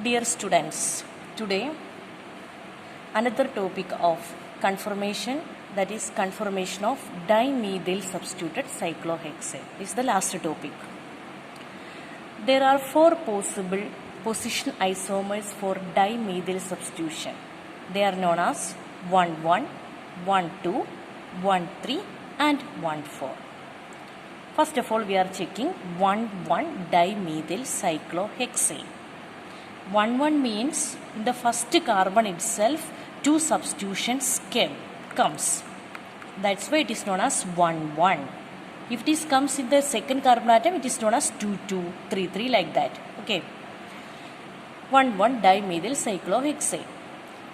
Dear students, today another topic of conformation, that is conformation of dimethyl substituted cyclohexane. This is the last topic. There are four possible position isomers for dimethyl substitution. They are known as 1,1, 1,2, 1,3 and 1,4. First of all, we are checking 1,1 dimethyl cyclohexane. 1,1 means in the first carbon itself two substitutions comes. That's why it is known as 1,1. If this comes in the second carbon atom, it is known as 2,2, 3,3 like that. Okay. 1,1 dimethyl cyclohexane.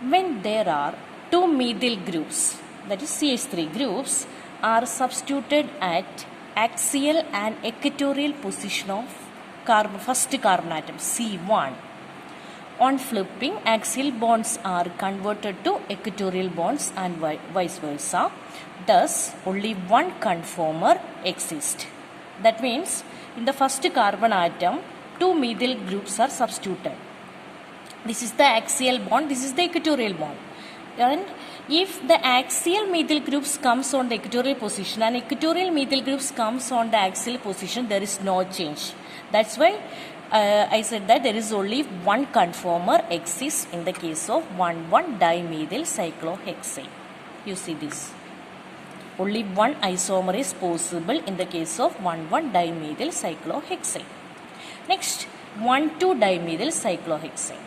When there are two methyl groups, that is CH3 groups, are substituted at axial and equatorial position of first carbon atom C1. On flipping, axial bonds are converted to equatorial bonds and vice versa. Thus, only one conformer exists. That means, in the first carbon atom, two methyl groups are substituted. This is the axial bond, this is the equatorial bond. And if the axial methyl groups comes on the equatorial position and equatorial methyl groups comes on the axial position, there is no change. That's why I said that there is only one conformer exists in the case of 1,1 dimethyl cyclohexane. You see this. Only one isomer is possible in the case of 1,1 dimethyl cyclohexane. Next, 1,2 dimethyl cyclohexane.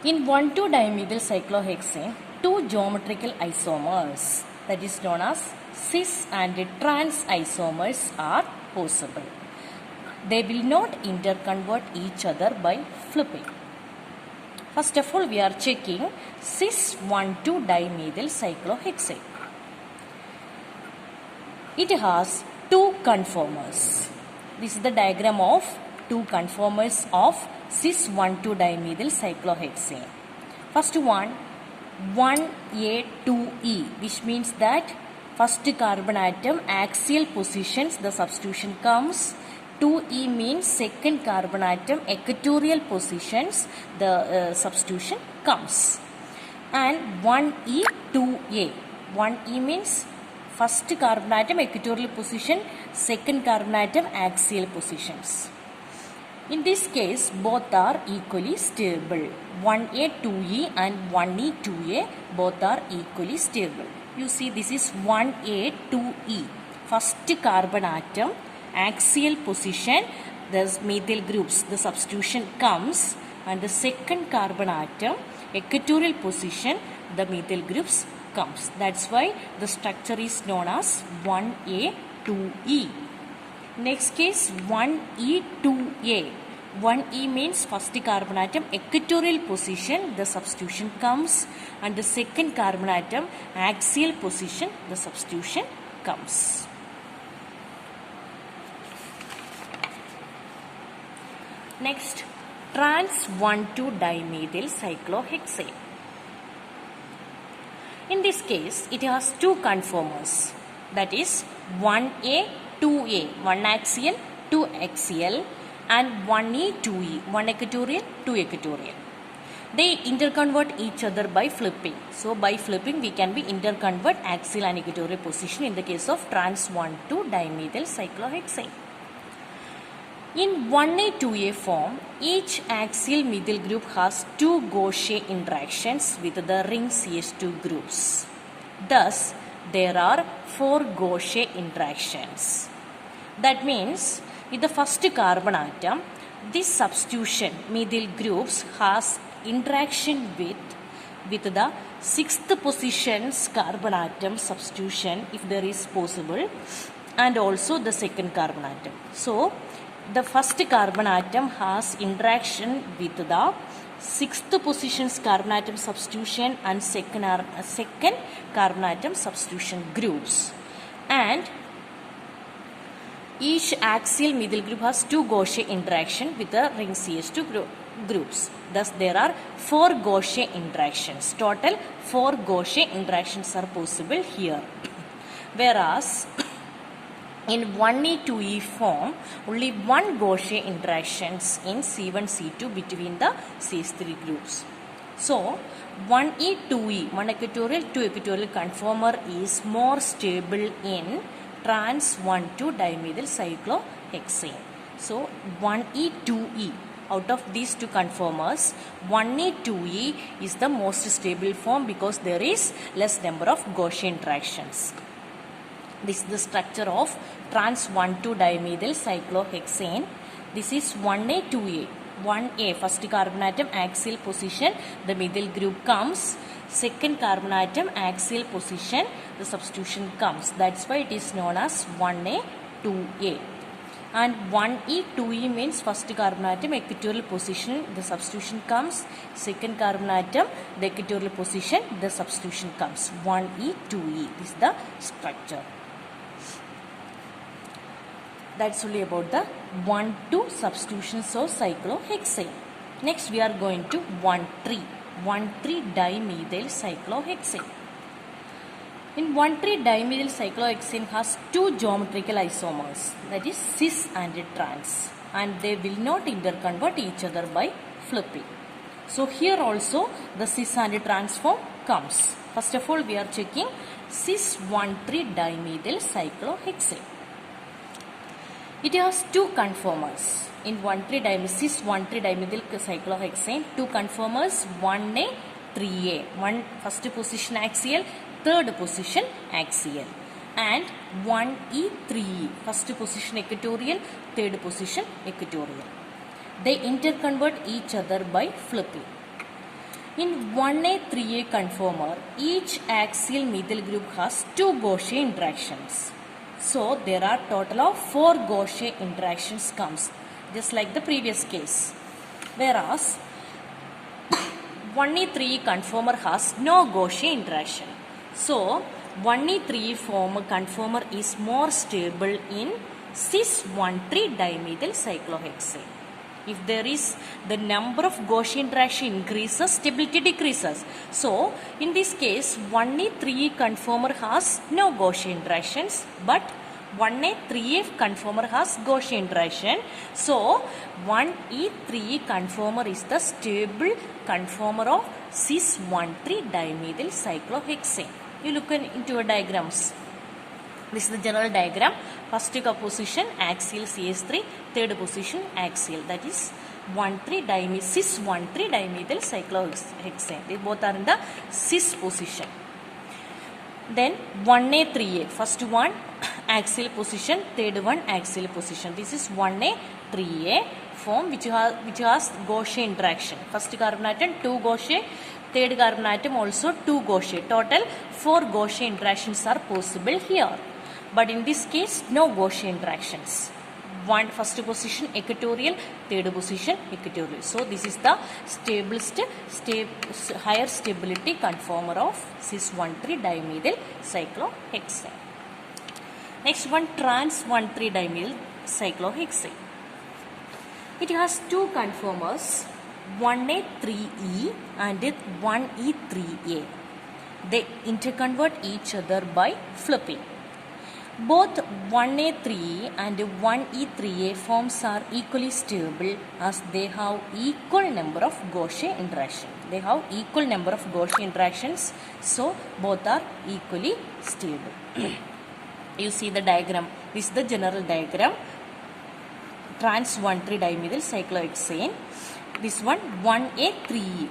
In 1,2 dimethyl cyclohexane, two geometrical isomers, that is known as cis and trans isomers, are possible. They will not interconvert each other by flipping. First of all, we are checking cis 1,2 dimethyl cyclohexane. It has two conformers. This is the diagram of two conformers of cis 1,2 dimethyl cyclohexane. First one, 1A2E, which means that first carbon atom axial positions the substitution comes. 2E means second carbon atom equatorial positions the substitution comes. And 1E, 2A. 1E means first carbon atom equatorial position, second carbon atom axial positions. In this case, both are equally stable. 1A, 2E and 1E, 2A, both are equally stable. You see, this is 1A, 2E. First carbon atom, axial position, the methyl groups, the substitution comes, and the second carbon atom, equatorial position, the methyl groups comes. That's why the structure is known as 1A, 2E. Next case, 1E, 2A. 1E means first carbon atom equatorial position, the substitution comes, and the second carbon atom axial position, the substitution comes. Next, trans 1,2 dimethyl cyclohexane. In this case, it has two conformers, that is 1A, 2A, one axial, two axial, and 1E, 2E, one equatorial, two equatorial. They interconvert each other by flipping. So, by flipping, we can be interconvert axial and equatorial position in the case of trans 1,2 dimethyl cyclohexane. In 1A, 2A form, each axial methyl group has two gauche interactions with the ring CH2 groups. Thus, there are four gauche interactions. That means, with the first carbon atom, this substitution methyl groups has interaction with the sixth position's carbon atom substitution if there is possible, and also the second carbon atom. So, the first carbon atom has interaction with the sixth position's carbon atom substitution and second carbon atom substitution groups. And each axial methyl group has two gauche interaction with the ring CH2 groups. Thus, there are four gauche interactions. Total four gauche interactions are possible here. Whereas, In 1E 2E form, only one Gaussian interactions in C1 C2 between the C3 groups. So 1E 2E, one equatorial 2 equatorial conformer is more stable in trans 1,2 dimethyl cyclohexane. So 1E 2E, out of these two conformers, 1E 2E is the most stable form because there is less number of Gaussian interactions. This is the structure of trans 1,2 dimethyl cyclohexane. This is 1A 2A. 1A, first carbon atom axial position, the methyl group comes. Second carbon atom axial position, the substitution comes. That's why it is known as 1A 2A. And 1E 2E means first carbon atom equatorial position, the substitution comes. Second carbon atom, the equatorial position, the substitution comes. 1E 2E. This is the structure. That's only about the 1,2 substitutions of cyclohexane. Next we are going to 1,3. 1,3 dimethyl cyclohexane. In 1,3 dimethyl cyclohexane has two geometrical isomers, that is cis and trans, and they will not interconvert each other by flipping. So here also the cis and trans form comes. First of all we are checking cis 1,3 dimethyl cyclohexane. It has two conformers. In 1,3 dimethyl cis 1,3 dimethyl cyclohexane, two conformers 1A 3A, one first position axial, third position axial, and 1E 3E, first position equatorial, third position equatorial. They interconvert each other by flipping. In 1A 3A conformer, each axial methyl group has two Gaussian interactions. So there are total of 4 Gaussian interactions comes, just like the previous case. Whereas 1E 3E conformer has no Gaussian interaction. So 1E 3E form conformer is more stable in cis 1,3 dimethyl cyclohexane. If there is the number of Gaussian interaction increases, stability decreases. So in this case 1E 3E conformer has no Gaussian interactions, but 1A 3A conformer has Gaussian interaction. So 1E 3E conformer is the stable conformer of cis 1,3 dimethyl cyclohexane. You look into your diagrams. This is the general diagram. First position axial CH3, third position axial, that is 1,3 cis 1,3 dimethyl cyclohexane. They both are in the cis position. Then 1A 3A, first one axial position, third one axial position. This is 1A 3A form which has Gaussian interaction. First carbon atom 2 Gaussian, third carbon atom also 2 Gaussian. Total 4 Gaussian interactions are possible here. But in this case no Gaussian interactions. One first position equatorial, third position equatorial. So this is the higher stability conformer of cis 1,3 dimethyl cyclohexane. Next one, trans 1,3 dimethyl cyclohexane. It has two conformers, 1A 3E and 1E 3A. They interconvert each other by flipping. Both 1A 3E and 1E 3A forms are equally stable as they have equal number of Gaussian interactions. They have equal number of Gaussian interactions, so both are equally stable. You see the diagram. This is the general diagram. Trans 1,3 dimethyl cyclohexane. This one 1A 3E.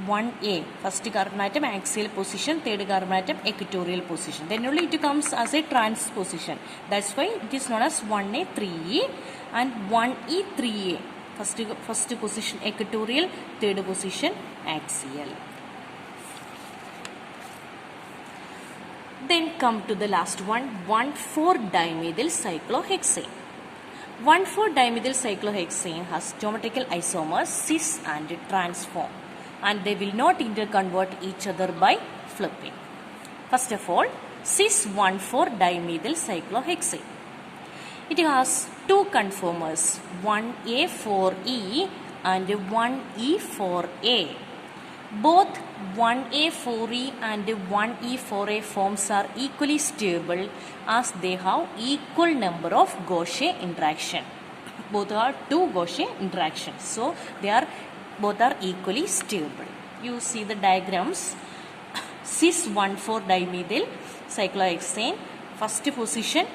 1A, first carbon atom axial position, third carbon atom equatorial position. Then only it comes as a trans position. That's why it is known as 1A 3E and 1E 3A. First position equatorial, third position axial. Then come to the last one, 1,4 dimethyl cyclohexane. 1,4 dimethyl cyclohexane has geometrical isomers cis and trans form, and they will not interconvert each other by flipping. First of all, cis 1,4 dimethyl cyclohexane. It has two conformers, 1A 4E and 1E 4A. Both 1A4E and 1E4A forms are equally stable as they have equal number of Gaussian interaction. Both are two Gaussian interactions, so both are equally stable. You see the diagrams. Cis 1,4 dimethyl cyclohexane, first position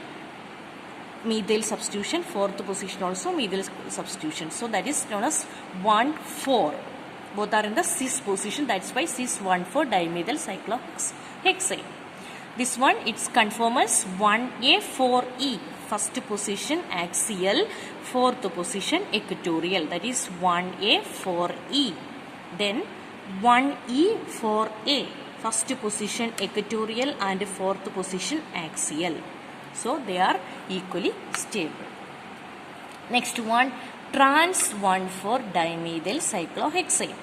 methyl substitution, fourth position also methyl substitution. So that is known as 1,4. Both are in the cis position. That's why cis 1,4 dimethyl cyclohexane. This one, it's conform as 1A4E. First position axial, fourth position equatorial. That is 1A4E. Then 1E4A. First position equatorial and fourth position axial. So they are equally stable. Next one, trans 1,4 dimethyl cyclohexane.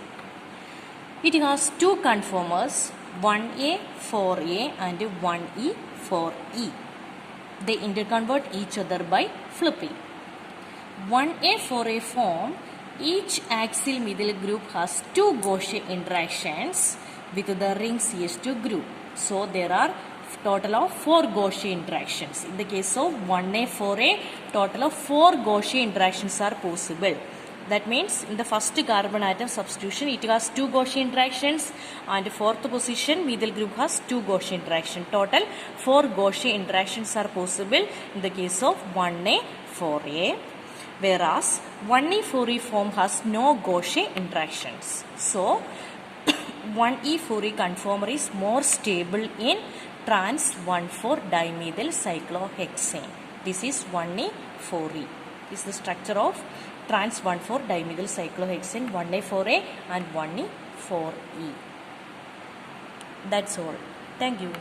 It has two conformers, 1A4A and 1E4E. They interconvert each other by flipping. 1A4A form, each axial methyl group has two Gaussian interactions with the ring CH2 group. So there are total of 4 Gaussian interactions. In the case of 1A4A, total of 4 Gaussian interactions are possible. That means in the first carbon atom substitution, it has 2 Gaussian interactions, and fourth position methyl group has 2 Gaussian interactions. Total 4 Gaussian interactions are possible in the case of 1A4A, whereas 1E4E form has no Gaussian interactions. So 1E4E conformer is more stable in trans 1,4 dimethyl cyclohexane. This is 1E4E. This is the structure of trans 1,4 dimethyl cyclohexane, 1A4A and 1E4E. That's all. Thank you.